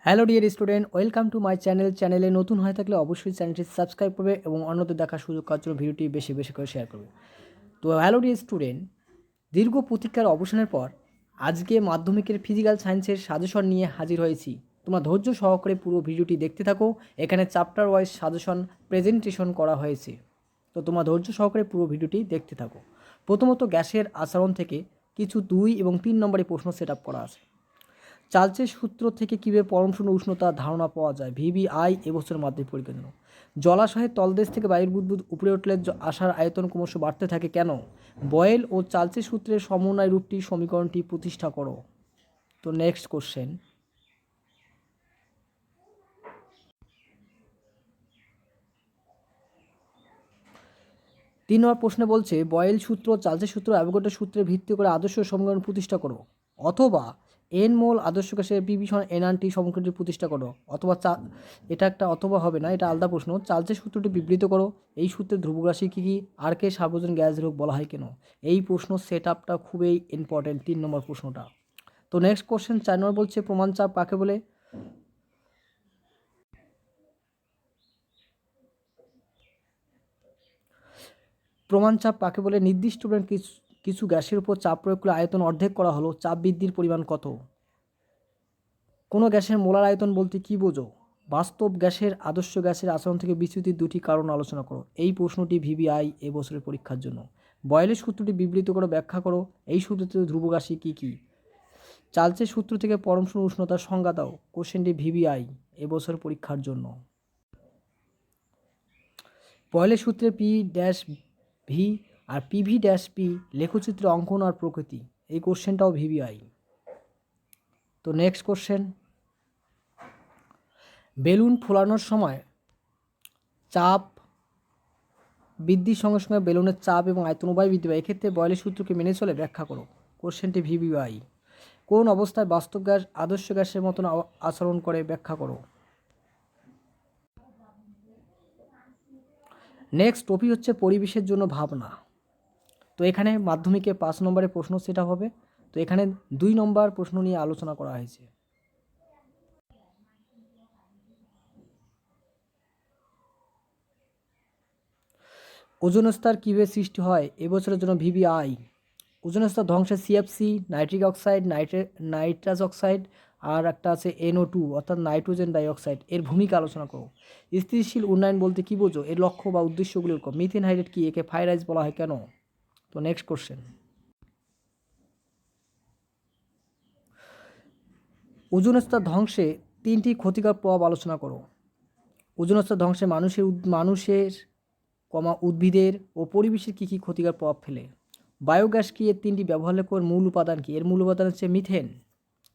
Hello dear student, welcome to my চ্যানেলে নতুন হয়ে থাকলে অবশ্যই চ্যানেলটি সাবস্ক্রাইব করবে এবং অন্যদের দেখার সুযোগ করার জন্য ভিডিওটি বেশি বেশি করে শেয়ার করবে। তো হ্যালো ডিয়ার স্টুডেন্ট, দীর্ঘ প্রতীক্ষার অবসানের পর আজকে মাধ্যমিকের ফিজিক্যাল সায়েন্সের সাজেশন নিয়ে হাজির হয়েছি। তোমরা ধৈর্য সহকারে পুরো ভিডিওটি দেখতে থাকো। এখানে চ্যাপ্টার ওয়াইজ সাজেশন প্রেজেন্টেশন করা হয়েছে, তো তোমরা ধৈর্য সহকারে পুরো ভিডিওটি দেখতে থাকো। প্রথমত গ্যাসের আচরণ থেকে কিছু 2 এবং 3 নম্বরে প্রশ্ন সেট আপ করা আছে। চার্লসের সূত্র থেকে কীভাবে পরমশূন্য উষ্ণতার ধারণা পাওয়া যায়? ভিবিআই এবছরের মাধ্যমিক পরীক্ষার জন্য। জলাশয়ের তলদেশ থেকে বায়ুর বুদবুদ উপরে উঠলে আসার আয়তন ক্রমশ বাড়তে থাকে কেন? বয়েল ও চার্লসের সূত্রের সমন্বয় রূপটি সমীকরণটি প্রতিষ্ঠা করো। তো নেক্সট কোশ্চেন, তিন নম্বর প্রশ্নে বলছে বয়েল সূত্র, চার্লসের সূত্র, অ্যাভোগাড্রো সূত্রের ভিত্তি করে আদর্শ সমীকরণ প্রতিষ্ঠা করো, অথবা এন মোল আদর্শ গ্যাসের পিভি সমান এনআরটি সমীকরণটি প্রতিষ্ঠা করো, অথবা এটা একটা অথবা হবে না, এটা আলাদা প্রশ্ন। চার্লসের সূত্রটি বিবৃত করো। এই সূত্রের ধ্রুবরাশি কী কী? আর কে সার্বজনীন গ্যাস রোগ বলা হয় কেন? এই প্রশ্ন সেট আপটা খুবই ইম্পর্টেন্ট, 3 নম্বর প্রশ্নটা। তো নেক্সট কোশ্চেন 4 নম্বর বলছে প্রমাণ চাপ কাকে বলে? প্রমাণ চাপ কাকে বলে? নির্দিষ্ট কিছু গ্যাসের উপর চাপ প্রয়োগ করে আয়তন অর্ধেক করা হলো, চাপ বৃদ্ধির পরিমাণ কত? কোনো গ্যাসের মোলার আয়তন বলতে কী বোঝো? বাস্তব গ্যাসের আদর্শ গ্যাসের আচরণ থেকে বিচ্যুতির 2টি কারণ আলোচনা করো। এই প্রশ্নটি ভিবিআই এবছরের পরীক্ষার জন্য। বয়েলের সূত্রটি বিবৃত করো, ব্যাখ্যা করো। এই সূত্রটি ধ্রুবরাশি কী কী? চার্লসের সূত্র থেকে পরমশূন্য উষ্ণতার সংজ্ঞা দাও। কোশ্চেনটি ভিবিআই এবছরের পরীক্ষার জন্য। বয়েলের সূত্রে পি ড্যাশ ভি আর পিভি ড্যাশ পি লেখচিত্র অঙ্কন আর প্রকৃতি, এই কোশ্চেনটাও ভিবিআই। তো নেক্সট কোশ্চেন, বেলুন ফোলানোর সময় চাপ বৃদ্ধির সঙ্গে সঙ্গে বেলুনের চাপ এবং আয়তন উভয় বৃদ্ধি পায়, এক্ষেত্রে বয়েলের সূত্রকে মেনে চলে, ব্যাখ্যা করো। কোশ্চেনটি ভিবিআই। কোন অবস্থায় বাস্তব গ্যাস আদর্শ গ্যাসের মতন আচরণ করে, ব্যাখ্যা করো। নেক্সট টপিক হচ্ছে পরিবেশের জন্য ভাবনা। তো এখানে মাধ্যমিকে 5 নম্বরের প্রশ্ন সেটা হবে। তো এখানে 2 নম্বর প্রশ্ন নিয়ে আলোচনা করা হয়েছে। ওজোন স্তর কীভাবে সৃষ্টি হয়? এবছরের জন্য ভিবিআই। ওজোন স্তর ধ্বংসের CFC, nitric oxide, nitrous oxide, আর একটা আছে NO2 অর্থাৎ নাইট্রোজেন ডাইঅক্সাইড, এর ভূমিকা আলোচনা করো। স্থিতিশীল উন্নয়ন বলতে কী বোঝো? এর লক্ষ্য বা উদ্দেশ্যগুলির কম। মিথেন হাইড্রেট কি? একে ফায়ার রাইজ বলা হয় কেন? তো নেক্সট কোশ্চেন, ওজোন স্তর ধ্বংসে 3টি ক্ষতিকর প্রভাব আলোচনা করো। ওজোন স্তর ধ্বংসে মানুষের উদ্ভিদের ও পরিবেশের কী কী ক্ষতিকর প্রভাব ফেলে? বায়োগ্যাস কি? এর 3টি ব্যবহার্য মূল উপাদান কি? এর মূল উপাদান হচ্ছে মিথেন।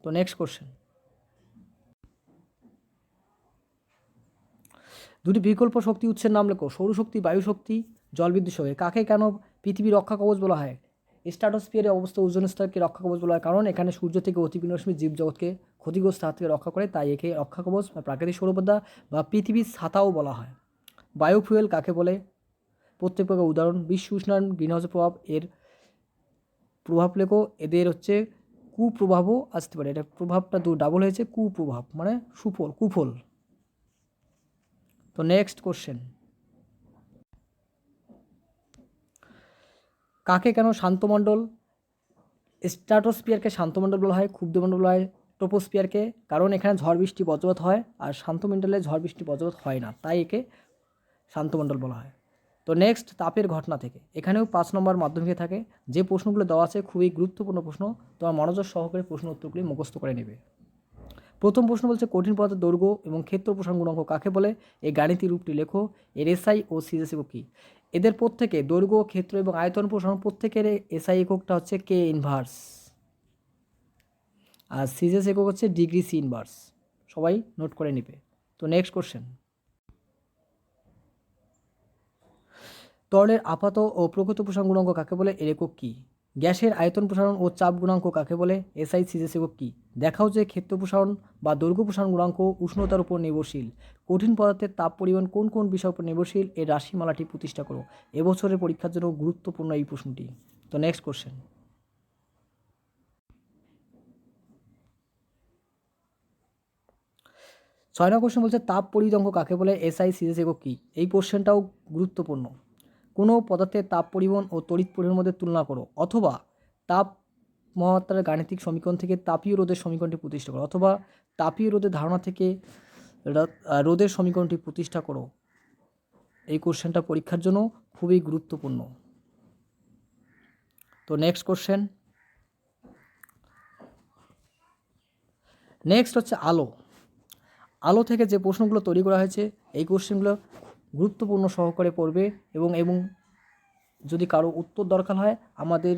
তো নেক্সট কোশ্চেন, 2টি বিকল্প শক্তি উৎসের নাম লেখো। সৌরশক্তি, বায়ুশক্তি, জলবিদ্যুৎ শক্তি। কাকে কেন পৃথিবীর রক্ষা কবচ বলা হয়? স্ট্র্যাটোস্ফিয়ারে অবস্থা ওজোন স্তরকে রক্ষা কবচ বলা হয় কারণ এখানে সূর্য থেকে অতিবিন রশ্মি জীবজগৎকে ক্ষতিগ্রস্ত হাত থেকে রক্ষা করে, তাই একে রক্ষা কবচ বা প্রাকৃতিক সৌরপদ্মা বা পৃথিবীর ছাতাও বলা হয়। বায়োফুয়েল কাকে বলে? প্রত্যেক প্রকার উদাহরণ। বিশ্ব উষ্ণায়ন, গ্রিনহাউসের প্রভাব, এর প্রভাব লেখো। এদের হচ্ছে কুপ্রভাবও আসতে পারে, এটা প্রভাবটা ডাবল হয়েছে, কুপ্রভাব মানে কুফল। তো নেক্সট কোশ্চেন, কাকে কেন শান্তমণ্ডল? স্ট্র্যাটোস্ফিয়ারকে শান্তমণ্ডল বলা হয়, ক্ষুব্ধমণ্ডল বলা হয় ট্রপোস্ফিয়ারকে, কারণ এখানে ঝড় বৃষ্টি বজ্রপাত হয়, আর শান্তমণ্ডলে ঝড় বৃষ্টি বজ্রপাত হয় না, তাই একে শান্তমণ্ডল বলা হয়। তো নেক্সট তাপের ঘটনা থেকে, এখানেও 5 নম্বর মাধ্যমিকে থাকে। যে প্রশ্নগুলো দেওয়া আছে খুবই গুরুত্বপূর্ণ প্রশ্ন, তোমার মনোযোগ সহকারে প্রশ্ন উত্তরগুলি মুখস্থ করে নেবে। প্রথম প্রশ্ন বলছে কঠিন পদার্থের দৈর্ঘ্য এবং ক্ষেত্র প্রসারণ গুণাঙ্ক কাকে বলে? এই গাণিতিক রূপটি লেখো। এর এসআই ও সিজেস একক কী? এদের প্রত্যেকে দৈর্ঘ্য, ক্ষেত্র এবং আয়তন প্রসারণ প্রত্যেকের এসআই এককটা হচ্ছে কে ইনভার্স, আর সিজেস একক হচ্ছে ডিগ্রি সি ইনভার্স। সবাই নোট করে নেবে। তো নেক্সট কোশ্চেন, তরলের আপাত ও প্রকৃত প্রসারণ গুণাঙ্ক কাকে বলে? এর একক কী? গ্যাসের আয়তন প্রসারণ ও চাপ গুণাঙ্ক কাকে বলে? এসআই সিজেস একক কী? দেখাও যে ক্ষেত্র প্রসারণ বা দৈর্ঘ্য প্রসারণ গুণাঙ্ক উষ্ণতার উপর নির্ভরশীল। কঠিন পদার্থের তাপ পরিমাণ কোন কোন বিষয়ের উপর নির্ভরশীল? এর রাশিমালাটি প্রতিষ্ঠা করো। এবছরের পরীক্ষার জন্য গুরুত্বপূর্ণ এই প্রশ্নটি। তো নেক্সট কোশ্চেন, 6 নম্বর কোশ্চেন বলছে তাপ পরিবহন কাকে বলে, এসআই সিজিএস একক কী। এই কোশ্চেনটাও গুরুত্বপূর্ণ। কোনো পদার্থের তাপ পরিবহন ও তড়িৎ পরিবহনের মধ্যে তুলনা করো, অথবা তাপ মহাত্রার গাণিতিক সমীকরণ থেকে তাপীয় রোধের সমীকরণটি প্রতিষ্ঠা করো, অথবা তাপীয় রোধের ধারণা থেকে রোধের সমীকরণটি প্রতিষ্ঠা করো। এই কোশ্চেনটা পরীক্ষার জন্য খুবই গুরুত্বপূর্ণ। তো নেক্সট কোশ্চেন, নেক্সট হচ্ছে আলো। আলো থেকে যে প্রশ্নগুলো তৈরি করা হয়েছে এই কোশ্চেনগুলো গুরুত্বপূর্ণ সহকারে পড়বে, এবং যদি কারো উত্তর দরকার হয় আমাদের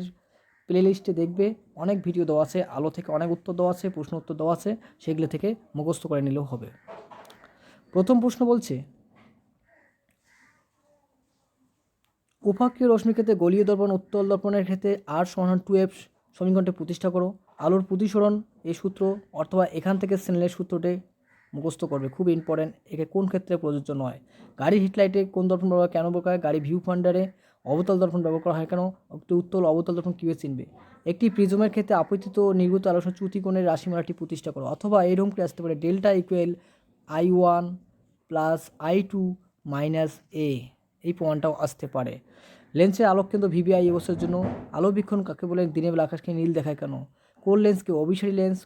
প্লে লিস্টে দেখবে অনেক ভিডিও দেওয়া আছে, আলো থেকে অনেক উত্তর দেওয়া আছে, প্রশ্ন উত্তর দেওয়া আছে, সেগুলো থেকে মুখস্থ করে নিলেও হবে। প্রথম প্রশ্ন বলছে উপাক্ষীয় রশ্মির ক্ষেত্রে গলীয় দর্পণ উত্তল দর্পণের ক্ষেত্রে R=2F সমীকরণটি প্রতিষ্ঠা করো। আলোর প্রতিসরণ এই সূত্র অথবা এখান থেকে স্নেলের সূত্রটি মুখস্থ করবে, খুব ইম্পর্টেন্ট। একে কোন ক্ষেত্রে প্রযোজ্য নয়, গাড়ির হিটলাইটে কোন দর্পণ ব্যবহার কেন ব্যবহার হয়, গাড়ি ভিউ ফান্ডারে অবতল দর্পণ ব্যবহার করা হয় কেন, একটি উত্তল অবতল দর্পণ কীভাবে চিনবে, একটি প্রিজমের ক্ষেত্রে আপতিত ও নির্গত আলোর চ্যুতিকোণের রাশিমালাটি প্রতিষ্ঠা করো, অথবা এইরকম করে আসতে পারে delta equal I1 plus I2 minus A, এই প্রমাণটাও আসতে পারে। লেন্সের আলোক কেন্দ্র ভিভিআই অবস্থার জন্য আলোবীক্ষণ কাকে বলে, দিনের বেলা আকাশকে নীল দেখায় কেন, কোন লেন্সকে অভিসারী লেন্স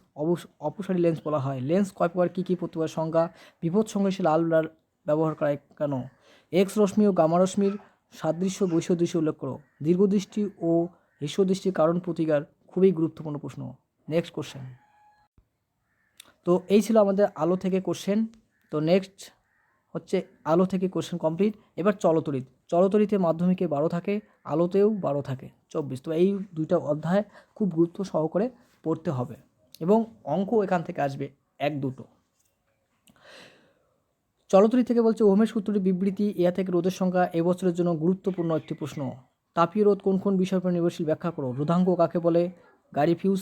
অপসারী লেন্স বলা হয়, লেন্স কয় প্রকার কী কী প্রতিভার সংজ্ঞা, বিপদ সংবেদনশীল আলোর ব্যবহার করায় কেন, এক্স রশ্মি ও গামা রশ্মির সাদৃশ্য বৈসাদৃশ্য উল্লেখ করো, দীর্ঘদৃষ্টি ও হ্রস্বদৃষ্টির কারণ প্রতিকার, খুবই গুরুত্বপূর্ণ প্রশ্ন। Next question. তো এই ছিল আমাদের আলো থেকে কোশ্চেন। তো নেক্সট হচ্ছে আলো থেকে কোশ্চেন কমপ্লিট। এবার চলতড়িৎ। চলতড়িতে মাধ্যমিকে 12 থাকে, আলোতেও 12 থাকে, 24। তো এই দুইটা অধ্যায় খুব গুরুত্ব সহকারে পড়তে হবে, এবং অঙ্ক এখান থেকে আসবে 1-2। চলতড়িৎ থেকে বলছে ওহমের সূত্রটি বিবৃতি, ইহা থেকে রোধের সংখ্যা এবছরের জন্য গুরুত্বপূর্ণ একটি প্রশ্ন। তাপীয় রোধ কোন কোন বিষয়ের উপর নির্ভরশীল ব্যাখ্যা করো। রোধাঙ্ক কাকে বলে, গাড়ি ফিউজ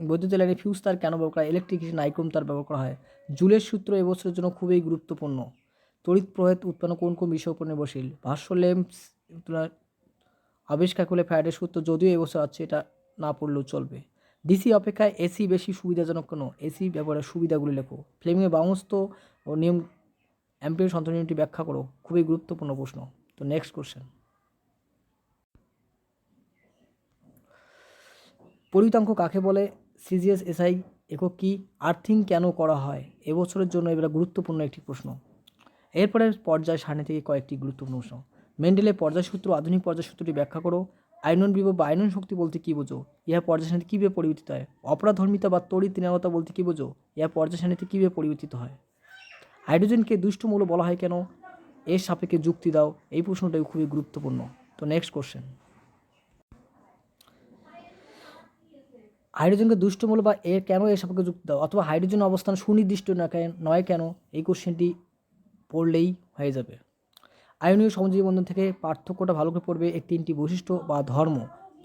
বৈদ্যুতিক লাইনে ফিউজ তার কেন ব্যবহার করা হয়, ইলেকট্রিক নাইক্রোম তার ব্যবহার করা হয়। জুলের সূত্র এবছরের জন্য খুবই গুরুত্বপূর্ণ। তড়িৎ প্রবাহ উৎপন্ন কোন কোন বিষয়ের উপর নির্ভরশীল। ভাষ্য লেন্স আবিষ্কার করলে ফ্যারাডের সূত্র, যদিও এবছর আছে, এটা না পড়লেও চলবে। ডিসি অপেক্ষায় এসি বেশি সুবিধাজনক কেন, এসি ব্যবহারের সুবিধাগুলি লেখো। ফ্লেমিংয়ের বামস্ত ও নিয়ম অ্যাম্পিয়ার সন্তরণ নিয়মটি ব্যাখ্যা করো, খুবই গুরুত্বপূর্ণ প্রশ্ন। তো নেক্সট কোশ্চেন, পরিতাঙ্ক কাকে বলে, সিজিএস এসআই একক কী, আর্থিং কেন করা হয়, এবছরের জন্য এবার গুরুত্বপূর্ণ একটি প্রশ্ন। এরপরে পর্যায় সারণী থেকে কয়েকটি গুরুত্বপূর্ণ প্রশ্ন। মেন্ডেলের পর্যায় সূত্র, আধুনিক পর্যায় সূত্রটি ব্যাখ্যা করো। আয়নন বিভব বা আয়নন শক্তি বলতে কী বোঝো, ইহা পর্যায় সারণীতে কীভাবে পরিবর্তিত হয়। অপরাধর্মিতা বা তড়িৎ ঋণাত্মতা বলতে কী বোঝো, ইহা পর্যায় সারণীতে কীভাবে পরিবর্তিত হয়। হাইড্রোজেনকে দুষ্ট মৌল বলা হয় কেন, এর সাপেক্ষে যুক্তি দাও। এই প্রশ্নটাই খুবই গুরুত্বপূর্ণ। তো নেক্সট কোশ্চেন, হাইড্রোজেনকে দুষ্ট মৌল বা এর কেন এর সাপেক্ষে যুক্তি দাও, অথবা হাইড্রোজেন অবস্থান সুনির্দিষ্ট নয় কেন, এই কোশ্চেনটি পড়লেই হয়ে যাবে। আয়নীয় সমযোজী বন্ধন থেকে পার্থক্যটা ভালো করে পড়বে। এর 3টি বৈশিষ্ট্য বা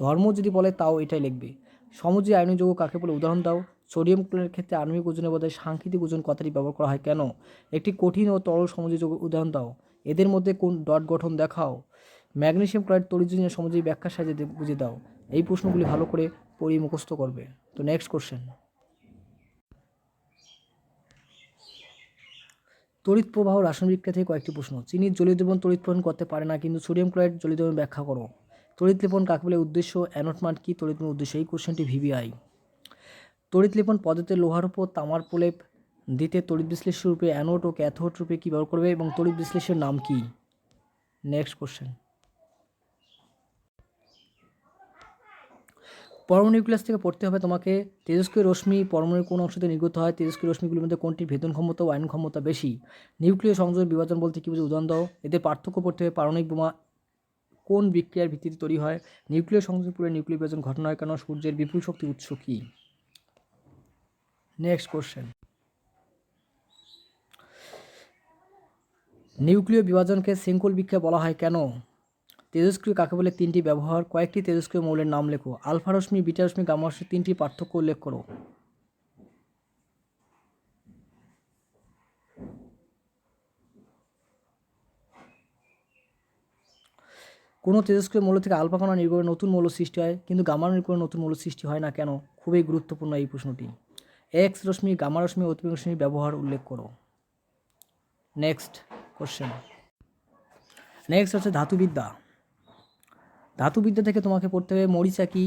ধর্ম যদি বলে তাও এটাই লিখবে। সমযোজী আয়নীয় যৌগ কাকে বলে, উদাহরণ দাও। সোডিয়াম ক্লোরাইডের ক্ষেত্রে আণবিক ওজনের বদলে সাংখ্যিক ওজন কথাটি ব্যবহার করা হয় কেন। একটি কঠিন ও তরল সমযোজী যৌগ উদাহরণ দাও। এদের মধ্যে কোন ডট গঠন দেখাও। ম্যাগনেসিয়াম ক্লোরাইড তড়িৎ সমযোজী ব্যাখ্যার সাহায্যে বুঝিয়ে দাও। এই প্রশ্নগুলি ভালো করে পড়ে মুখস্থ করবে। তো নেক্সট কোশ্চেন, তড়িৎ প্রবাহ রাসায়নিক বিক্রিয়া থেকে কয়েকটি প্রশ্ন। চিনির জলীয় দ্রবণ তড়িৎ প্রবাহ করতে পারে না, কিন্তু সোডিয়াম ক্লোরাইড জলীয় দ্রবণ ব্যাখ্যা করো। তড়িৎ লেপন কাকে বলে, উদ্দেশ্য অ্যানোড মান কি, তড়িৎ উদ্দেশ্য। এই কোশ্চেনটি ভিভিআই। তড়িৎ লেপন পদ্ধতিতে লোহার উপর তামার প্রলেপ দিতে তড়িৎ বিশ্লেষ্য রূপে অ্যানোড ও ক্যাথোড রূপে কী ব্যবহার করবে, এবং তড়িৎ বিশ্লেষ্যের নাম কি। নেক্সট কোশ্চেন, পরমাণু নিউক্লিয়াস থেকে পড়তে হবে তোমাকে তেজস্ক্রিয় রশ্মি পরমাণুর কোন অংশতে নির্গত হয়, তেজস্ক্রিয় রশ্মিগুলির মধ্যে কোনটির ভেদন ক্ষমতা ও আয়ন ক্ষমতা বেশি। নিউক্লিয় সংযোজন বিভাজন বলতে কী বুঝে, উদাহরণ দাও। এদের পার্থক্য পড়তে হবে। পারমাণবিক বোমা কোন বিক্রিয়ার ভিত্তিতে তৈরি হয়। নিউক্লিয় সংযোজন পুরে নিউক্লিয় বিভাজন ঘটনা হয় কেন, সূর্যের বিপুল শক্তি উৎস কী। নেক্সট কোশ্চেন, নিউক্লিয় বিভাজনকে শৃঙ্খল বিক্রিয়া বলা হয় কেন। তেজস্ক্রিয় কাকে বলে, 3টি ব্যবহার। কয়েকটি তেজস্ক্রিয় মৌলের নাম লেখো। আলফা রশ্মি, বিটা রশ্মি, গামা রশ্মি 3টি পার্থক্য উল্লেখ করো। কোনো তেজস্ক্রিয় মৌল থেকে আলফা কণা নির্গমনে নতুন মৌল সৃষ্টি হয়, কিন্তু গামা নির্গমনে নতুন মৌল সৃষ্টি হয় না কেন। খুবই গুরুত্বপূর্ণ এই প্রশ্নটি। এক্স রশ্মি, গামা রশ্মি, অতিবেগুনি রশ্মির ব্যবহার উল্লেখ করো। নেক্সট কোশ্চেন, নেক্সট হচ্ছে ধাতুবিদ্যা। ধাতুবিদ্যা থেকে তোমাকে পড়তে হবে মরিচা কি,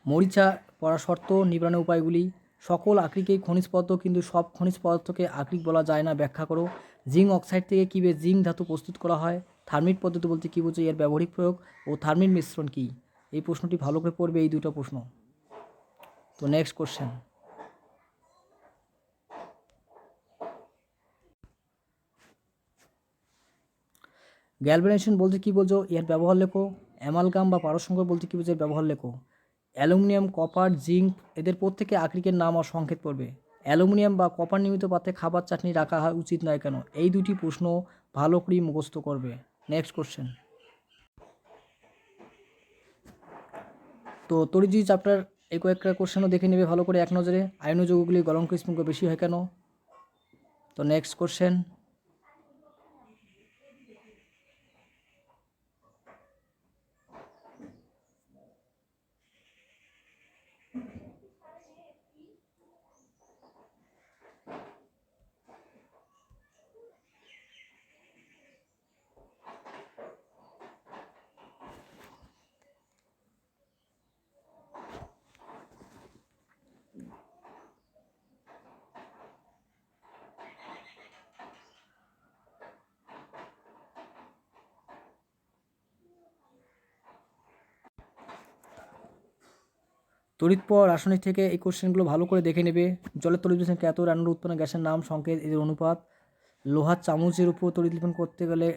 মরিচা পড়ার শর্ত, নিবারণের উপায়গুলি, সকল আকরিকেই খনিজ পদার্থ কিন্তু সব খনিজ পদার্থকে আকরিক বলা যায় না, ব্যাখ্যা করো। জিঙ্ক অক্সাইড থেকে কীভাবে জিঙ্ক ধাতু প্রস্তুত করা হয়, থার্মিট পদ্ধতি বলতে কী বোঝো, এর ব্যবহারিক প্রয়োগ ও থার্মিট মিশ্রণ কী। এই প্রশ্নটি ভালো করে পড়বে, এই দুটো প্রশ্ন। তো নেক্সট কোশ্চেন, গ্যালভানাইজেশন বলতে কী বোঝো, এর ব্যবহার লেখো। অ্যামালগাম বা পারসংখ্যক বলতে কী বোঝো, এর ব্যবহার লেখো। অ্যালুমিনিয়াম, কপার, জিঙ্ক এদের প্রত্যেকে আকরিকের নাম আর সংকেত পড়বে। অ্যালুমিনিয়াম বা কপার নির্মিত পাত্রে খাবার চাটনি রাখা উচিত নয় কেন, এই দুটি প্রশ্ন ভালো করে মুখস্থ করবে। নেক্সট কোশ্চেন, তো তড়িৎ চ্যাপ্টার এই কয়েকটা কোশ্চেনও দেখে নেবে ভালো করে এক নজরে। আয়ন যৌগগুলি গলনাঙ্ক স্ফুটনাঙ্ক বেশি হয় কেন। তো নেক্সট কোশ্চেন, তড়িৎ রাসায়নিক থেকে এই কোশ্চেনগুলো ভালো করে দেখে নেবে। জলের তড়িৎ বিশ্লেষণ ক্যাথোড, অ্যানোড, উৎপন্ন গ্যাসের নাম, সংকেত, এদের অনুপাত। লোহার চামচের উপর তড়িৎ লিপন করতে গেলে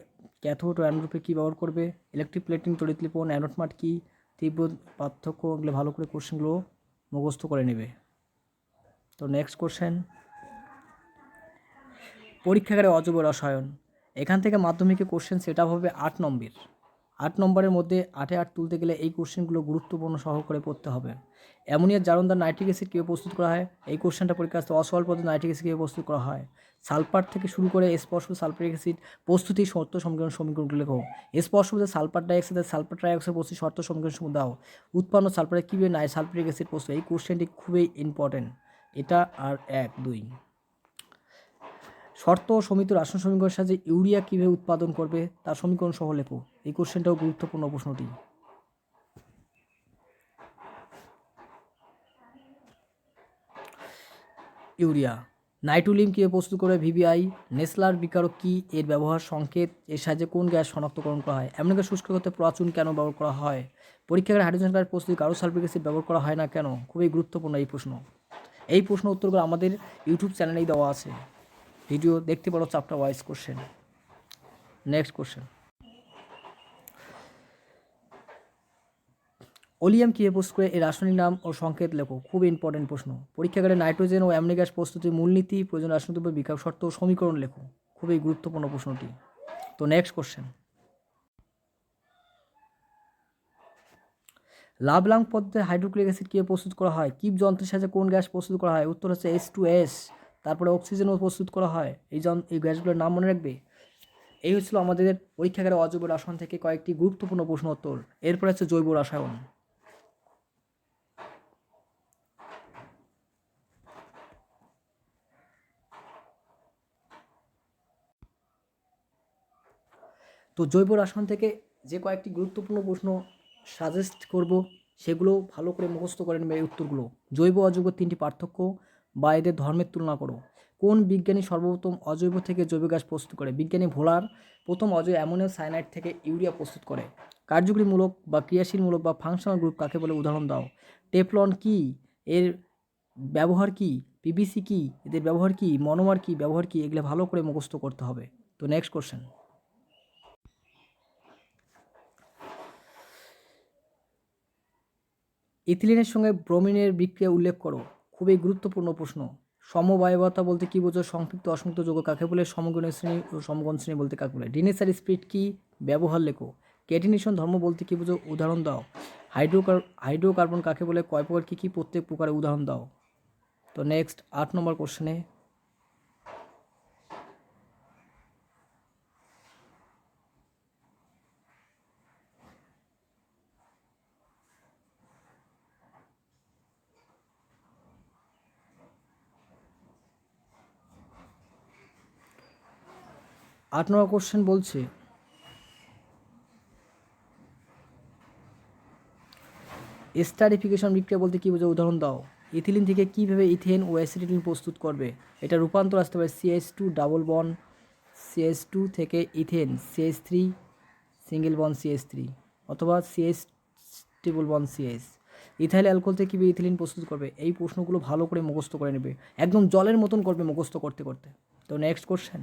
ক্যাথোড ও অ্যানোড রূপে কী ব্যবহার করবে। ইলেকট্রিক প্লেটিং, তড়িৎ লিপন, অ্যানোড মাঠ কী, তীব্র পার্থক্য, এগুলো ভালো করে কোশ্চেনগুলো মুখস্থ করে নেবে। তো নেক্সট কোশ্চেন, পরীক্ষাগারে অজৈব রসায়ন। এখান থেকে মাধ্যমিকে কোশ্চেন সেট আপ হবে 8 নম্বর। 8 নম্বরের মধ্যে 8-এ 8 তুলতে গেলে এই কোশ্চেনগুলো গুরুত্বপূর্ণ সহকারে পড়তে হবে। অ্যামোনিয়ার জারণদার নাইট্রিক অ্যাসিড কীভাবে প্রস্তুত করা হয়, এই কোশ্চেনটা পরীক্ষা আসতে। অসওয়াল পদ্ধতি নাইট্রিক অ্যাসিড কীভাবে প্রস্তুত করা হয়। সালফার থেকে শুরু করে স্পর্শ সালফারিক অ্যাসিড প্রস্তুতি শর্ত সমীকরণগুলো লেখো। স্পর্শ বলতে সালফার ডাইঅক্সাইড, সালফার ট্রাইঅক্সাইড প্রস্তুতি শর্ত সমীকরণ সমূহ দাও। উৎপন্ন সালফারে কীভাবে সালফারিক অ্যাসিড প্রস্তুত, এই কোশ্চেনটি খুবই ইম্পর্টেন্ট। এটা আর 1-2 শর্ত সমিত রাসায়নিক সমীকরণের সাহায্যে ইউরিয়া কীভাবে উৎপাদন করবে তার সমীকরণ সহ লেখো। এই কোশ্চেনটাও গুরুত্বপূর্ণ প্রশ্নটি। ইউরিয়া, নাইট্রোলিন কীভাবে প্রস্তুত করে, ভিভিআই। নেসলার বিকারক কী, এর ব্যবহার, সংকেত, এর সাহায্যে কোন গ্যাস শনাক্তকরণ করা হয়। অ্যামোনিয়াকে শুষ্ক করতে প্রাচুন কেন ব্যবহার করা হয়। পরীক্ষাগারে হাইড্রোজেন গ্যাস প্রস্তুতি গাঢ় সালফিক অ্যাসিড ব্যবহার করা হয় না কেন। খুবই গুরুত্বপূর্ণ এই প্রশ্ন। এই প্রশ্ন উত্তরগুলো আমাদের ইউটিউব চ্যানেলেই দেওয়া আছে, ভিডিও দেখতে পারো, chapter wise question. Next question, oleum কীভাবে প্রস্তুত করে, এর রাসায়নিক নাম ও সংকেত লেখো। খুব ইম্পর্টেন্ট প্রশ্ন। পরীক্ষাগারে নাইট্রোজেন ও অ্যামোনিয়া গ্যাস প্রস্তুতির মূলনীতি, প্রয়োজন রাসায়নিক দ্রব্য, বিকাশ শর্ত ও সমীকরণ লেখো। খুবই গুরুত্বপূর্ণ প্রশ্নটি। তো নেক্সট কোশ্চেন, লাভলাং পদ্ধতিতে হাইড্রোক্লোরিক অ্যাসিড কীভাবে প্রস্তুত করা হয়। কিপ যন্ত্রের সাহায্যে কোন গ্যাস প্রস্তুত করা হয়। উত্তর হচ্ছে H2S। তারপরে অক্সিজেনও প্রস্তুত করা হয়। এই গ্যাসগুলোর নাম মনে রাখবে। এই হচ্ছিল আমাদের পরীক্ষাগারে অজৈব রসায়ন থেকে কয়েকটি গুরুত্বপূর্ণ প্রশ্ন উত্তর। এরপরে হচ্ছে জৈব রসায়ন। তো জৈব রসায়ন থেকে যে কয়েকটি গুরুত্বপূর্ণ প্রশ্ন সাজেস্ট করব, সেগুলো ভালো করে মুখস্থ করে নেবে। এই উত্তরগুলো, জৈব অজৈব 3টি পার্থক্য বা এদের ধর্মের তুলনা করো। কোন বিজ্ঞানী সর্বপ্রথম অজৈব থেকে জৈব গ্যাস প্রস্তুত করে। বিজ্ঞানী ভোলার প্রথম অজৈব অ্যামোনিয়াম সায়ানাইড থেকে ইউরিয়া প্রস্তুত করে। কার্যকরীমূলক বা ক্রিয়াশীলমূলক বা ফাংশনাল গ্রুপ কাকে বলে, উদাহরণ দাও। টেফলন কি, এর ব্যবহার কি। পিভিসি কি, এদের ব্যবহার কি। মনোমার কি, ব্যবহার কি। এগুলো ভালো করে মুখস্থ করতে হবে। তো নেক্সট কোশ্চেন, ইথিলিনের সঙ্গে ব্রোমিনের বিক্রিয়া উল্লেখ করো। খুবই গুরুত্বপূর্ণ প্রশ্ন। সমবায়বতা বলতে কী বোঝো, সম্পৃক্ত অসংযুক্ত যৌগ কাকে বলে, সমগণ শ্রেণী ও সমগণ শ্রেণী বলতে কাকে বলে। ডিনেসার স্পিড কি, ব্যবহার লেখো। ক্যাটিনেশন ধর্ম বলতে কী বোঝো, উদাহরণ দাও। হাইড্রোকার্বন কাকে বলে, কয় প্রকার কী কী, প্রত্যেক প্রকারের উদাহরণ দাও। তো নেক্সট 8 নম্বর কোশ্চেনে, 8 নম্বর কোশ্চেন বলছে এস্টারিফিকেশন বিক্রিয়া বলতে কী বোঝায়, উদাহরণ দাও। ইথিলিন থেকে কীভাবে ইথেন ও অ্যাসিটিলিন প্রস্তুত করবে? এটা রূপান্তর আসতে পারে CH2 ডাবল বন্ড CH2 থেকে ethane CH3 single bond CH3 অথবা CH triple bond CH। Ethyl alcohol থেকে কীভাবে ইথিলিন প্রস্তুত করবে? এই প্রশ্নগুলো ভালো করে মুখস্থ করে নেবে, একদম জলের মতন করবে মুখস্থ করতে করতে। তো নেক্সট কোশ্চেন।